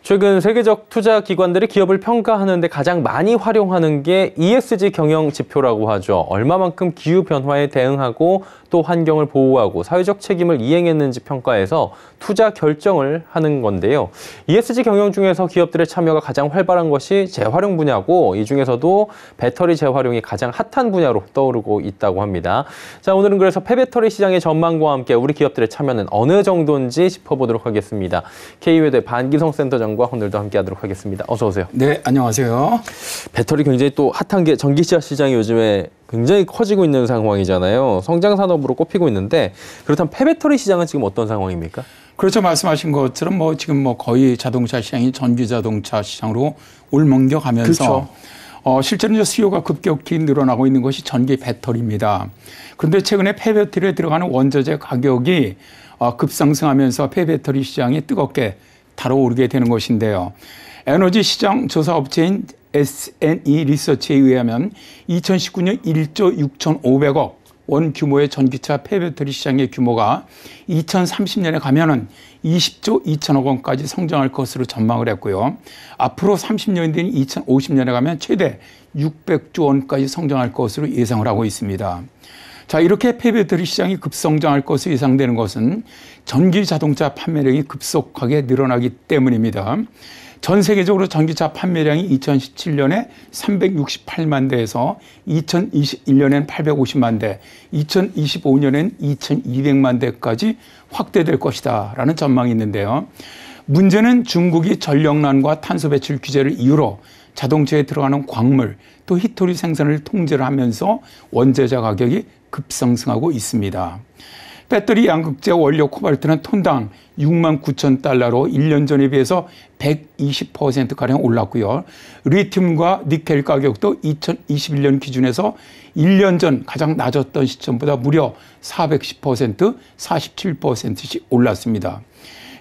최근 세계적 투자 기관들이 기업을 평가하는 데 가장 많이 활용하는 게 ESG 경영 지표라고 하죠. 얼마만큼 기후 변화에 대응하고 또 환경을 보호하고 사회적 책임을 이행했는지 평가해서 투자 결정을 하는 건데요. ESG 경영 중에서 기업들의 참여가 가장 활발한 것이 재활용 분야고, 이 중에서도 배터리 재활용이 가장 핫한 분야로 떠오르고 있다고 합니다. 자, 오늘은 그래서 폐배터리 시장의 전망과 함께 우리 기업들의 참여는 어느 정도인지 짚어보도록 하겠습니다. K외대 반기성 센터장과 오늘도 함께하도록 하겠습니다. 어서 오세요. 네, 안녕하세요. 배터리 굉장히 또 핫한 게 전기차 시장이 요즘에 굉장히 커지고 있는 상황이잖아요. 성장 산업으로 꼽히고 있는데, 그렇다면 폐배터리 시장은 지금 어떤 상황입니까? 그렇죠. 말씀하신 것처럼 지금 거의 자동차 시장이 전기 자동차 시장으로 울먹여가면서 그렇죠. 실제로 이제 수요가 급격히 늘어나고 있는 것이 전기 배터리입니다. 그런데 최근에 폐배터리에 들어가는 원자재 가격이 급상승하면서 폐배터리 시장이 뜨겁게 달아오르게 되는 것인데요. 에너지 시장 조사 업체인 S&E 리서치에 의하면 2019년 1조 6,500억 원 규모의 전기차 폐배터리 시장의 규모가 2030년에 가면은 20조 2천억 원까지 성장할 것으로 전망을 했고요. 앞으로 30년 뒤인 2050년에 가면 최대 600조 원까지 성장할 것으로 예상을 하고 있습니다. 자, 이렇게 폐배터리 시장이 급성장할 것으로 예상되는 것은 전기 자동차 판매량이 급속하게 늘어나기 때문입니다. 전 세계적으로 전기차 판매량이 2017년에 368만 대에서 2021년엔 850만 대, 2025년엔 2200만 대까지 확대될 것이다 라는 전망이 있는데요. 문제는 중국이 전력난과 탄소 배출 규제를 이유로 자동차에 들어가는 광물, 또 히토리 생산을 통제를 하면서 원자재 가격이 급상승하고 있습니다. 배터리 양극재 원료 코발트는 톤당 69,000달러로 1년 전에 비해서 120%가량 올랐고요. 리튬과 니켈 가격도 2021년 기준에서 1년 전 가장 낮았던 시점보다 무려 410%, 47%씩 올랐습니다.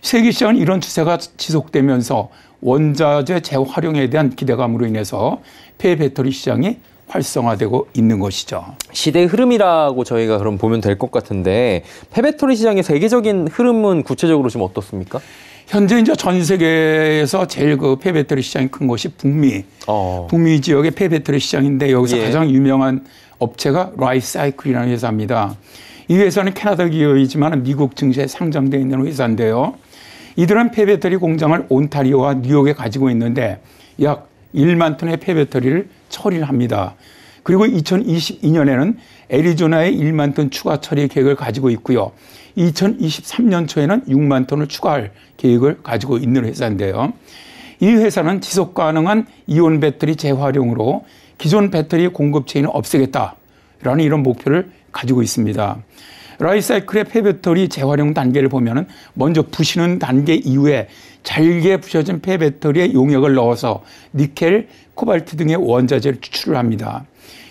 세계 시장은 이런 추세가 지속되면서 원자재 재활용에 대한 기대감으로 인해서 폐배터리 시장이 활성화되고 있는 것이죠. 시대의 흐름이라고 저희가 그럼 보면 될 것 같은데, 폐배터리 시장의 세계적인 흐름은 구체적으로 지금 어떻습니까? 현재 이제 전 세계에서 제일 폐배터리 시장이 큰 것이 북미 지역의 폐배터리 시장인데, 여기서 가장 유명한 업체가 라이사이클이라는 회사입니다. 이 회사는 캐나다 기업이지만 미국 증시에 상장되어 있는 회사인데요. 이들은 폐배터리 공장을 온타리오와 뉴욕에 가지고 있는데 약 1만 톤의 폐배터리를 처리를 합니다. 그리고 2022년에는 애리조나에 1만 톤 추가 처리 계획을 가지고 있고요. 2023년 초에는 6만 톤을 추가할 계획을 가지고 있는 회사인데요. 이 회사는 지속 가능한 이온 배터리 재활용으로 기존 배터리 공급체인을 없애겠다라는 이런 목표를 가지고 있습니다. 라이사이클의 폐배터리 재활용 단계를 보면은 먼저 부시는 단계 이후에 잘게 부셔진 폐배터리에 용액을 넣어서 니켈, 코발트 등의 원자재를 추출을 합니다.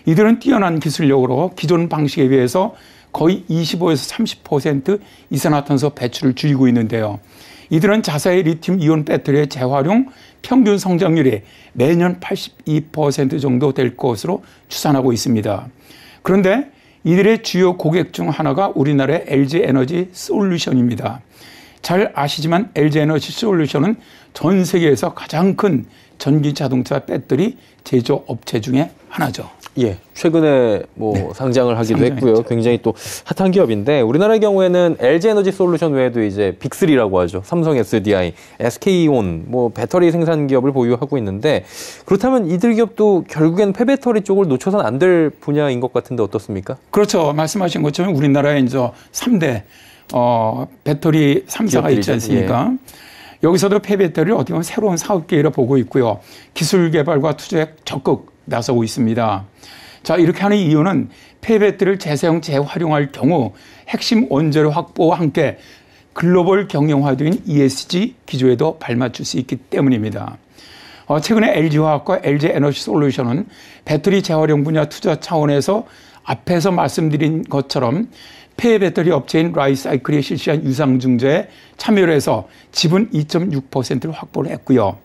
이들은 뛰어난 기술력으로 기존 방식에 비해서 거의 25에서 30% 이산화탄소 배출을 줄이고 있는데요. 이들은 자사의 리튬 이온 배터리의 재활용 평균 성장률이 매년 82% 정도 될 것으로 추산하고 있습니다. 그런데 이들의 주요 고객 중 하나가 우리나라의 LG에너지 솔루션입니다. 잘 아시지만 LG에너지 솔루션은 전 세계에서 가장 큰 전기 자동차 배터리 제조업체 중에 하나죠. 예, 최근에 상장을 하기도 했고요. 굉장히 또 핫한 기업인데, 우리나라의 경우에는 LG에너지 솔루션 외에도 이제 빅3라고 하죠. 삼성 SDI, SK온, 배터리 생산 기업을 보유하고 있는데, 그렇다면 이들 기업도 결국엔 폐배터리 쪽을 놓쳐서는 안 될 분야인 것 같은데 어떻습니까? 그렇죠. 말씀하신 것처럼 우리나라에 이제 3대 배터리 3사가 있지 않습니까? 예. 여기서도 폐배터리를 어떻게 보면 새로운 사업 기회로 보고 있고요. 기술 개발과 투자에 적극 나서고 있습니다. 자, 이렇게 하는 이유는 폐배터리를 재사용, 재활용할 경우 핵심 원재료 확보와 함께 글로벌 경영화된 ESG 기조에도 발맞출 수 있기 때문입니다. 최근에 LG화학과 LG에너지솔루션은 배터리 재활용 분야 투자 차원에서 앞에서 말씀드린 것처럼 폐배터리 업체인 라이사이클이 실시한 유상증자에 참여를 해서 지분 2.6%를 확보를 했고요.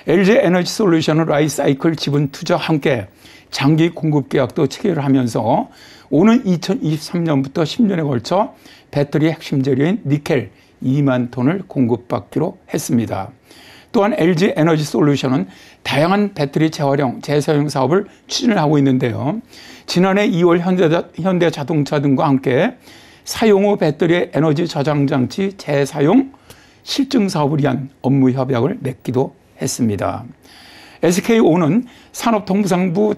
LG에너지솔루션은 라이사이클 지분 투자와 함께 장기 공급 계약도 체결을 하면서 오는 2023년부터 10년에 걸쳐 배터리 핵심 재료인 니켈 2만 톤을 공급받기로 했습니다. 또한 LG 에너지 솔루션은 다양한 배터리 재활용, 재사용 사업을 추진을 하고 있는데요. 지난해 2월 현대자동차 등과 함께 사용 후 배터리 에너지 저장 장치 재사용 실증 사업을 위한 업무 협약을 맺기도 했습니다. SKO는 산업통상자원부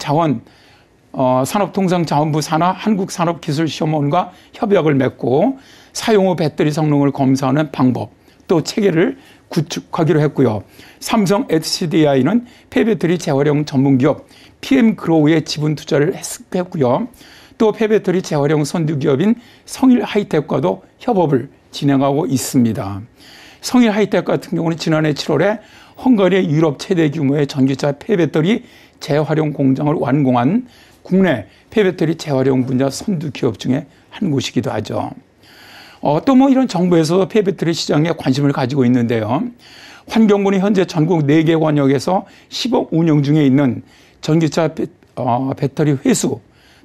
산하 한국산업기술시험원과 협약을 맺고 사용 후 배터리 성능을 검사하는 방법 또 체계를 구축하기로 했고요. 삼성 SDI는 폐배터리 재활용 전문기업 PM그로우에 지분 투자를 했고요. 또 폐배터리 재활용 선두기업인 성일하이텍과도 협업을 진행하고 있습니다. 성일하이텍 같은 경우는 지난해 7월에 헝가리의 유럽 최대 규모의 전기차 폐배터리 재활용 공장을 완공한 국내 폐배터리 재활용 분야 선두기업 중에 한 곳이기도 하죠. 또 뭐 이런 정부에서 폐배터리 시장에 관심을 가지고 있는데요. 환경부는 현재 전국 4개 권역에서 시범 운영 중에 있는 전기차 배터리 회수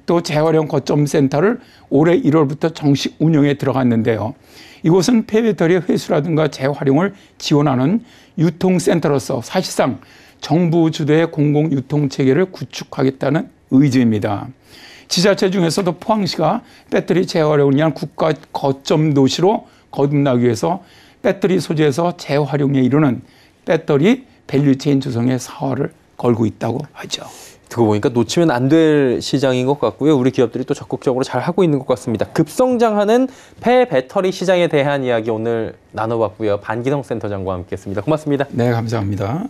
또 재활용 거점 센터를 올해 1월부터 정식 운영에 들어갔는데요. 이곳은 폐배터리 회수라든가 재활용을 지원하는 유통센터로서 사실상 정부 주도의 공공유통체계를 구축하겠다는 의지입니다. 지자체 중에서도 포항시가 배터리 재활용을 위한 국가 거점 도시로 거듭나기 위해서 배터리 소재에서 재활용에 이르는 배터리 밸류체인 조성에 사활을 걸고 있다고 하죠. 듣고 보니까 놓치면 안 될 시장인 것 같고요. 우리 기업들이 또 적극적으로 잘 하고 있는 것 같습니다. 급성장하는 폐배터리 시장에 대한 이야기 오늘 나눠봤고요. 반기성 센터장과 함께했습니다. 고맙습니다. 네, 감사합니다.